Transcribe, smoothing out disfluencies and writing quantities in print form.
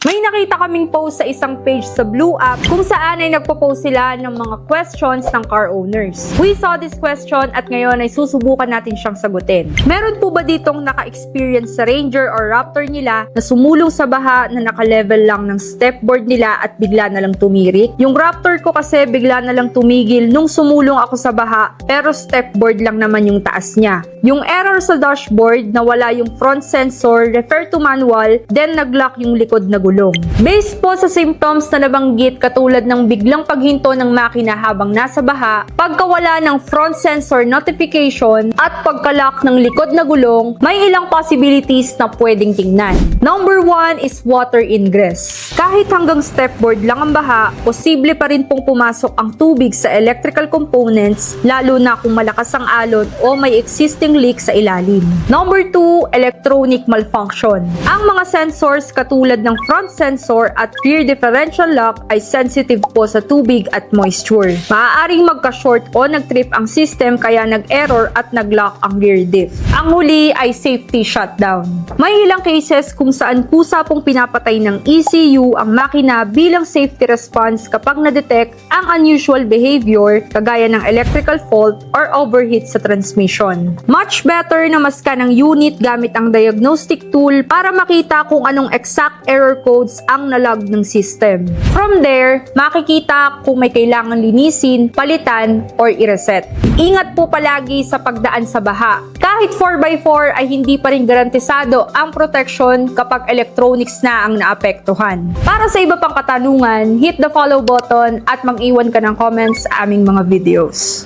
May nakita kaming post sa isang page sa Blue App kung saan ay nagpo-post sila ng mga questions ng car owners. We saw this question at ngayon ay susubukan natin siyang sagutin. Meron po ba ditong naka-experience sa Ranger or Raptor nila na sumulong sa baha na naka-level lang ng stepboard nila at bigla na lang tumirik? Yung Raptor ko kasi bigla na lang tumigil nung sumulong ako sa baha pero stepboard lang naman yung taas niya. Yung error sa dashboard na wala yung front sensor, refer to manual, then nag-lock yung likod na gulong. Based po sa symptoms na nabanggit katulad ng biglang paghinto ng makina habang nasa baha, pagkawala ng front sensor notification at pagka-lock ng likod na gulong, may ilang possibilities na pwedeng tingnan. Number 1 is water ingress. Kahit hanggang stepboard lang ang baha, posible pa rin pong pumasok ang tubig sa electrical components lalo na kung malakas ang alon o may existing leak sa ilalim. Number 2, electronic malfunction. Ang mga sensors katulad ng front sensor at rear differential lock ay sensitive po sa tubig at moisture. Maaaring magka-short o nag-trip ang system kaya nag-error at nag-lock ang rear diff. Ang huli ay safety shutdown. May ilang cases kung saan kusa pong pinapatay ng ECU ang makina bilang safety response kapag na-detect ang unusual behavior kagaya ng electrical fault or overheat sa transmission. Much better na maskan ang unit gamit ang diagnostic tool para makita kung anong exact error codes ang nalag ng system. From there, makikita kung may kailangan linisin, palitan, or i-reset. Ingat po palagi sa pagdaan sa baha. Kahit 4x4 ay hindi pa rin garantisado ang protection kapag electronics na ang naapektuhan. Para sa iba pang katanungan, hit the follow button at mag-iwan ka ng comments sa aming mga videos.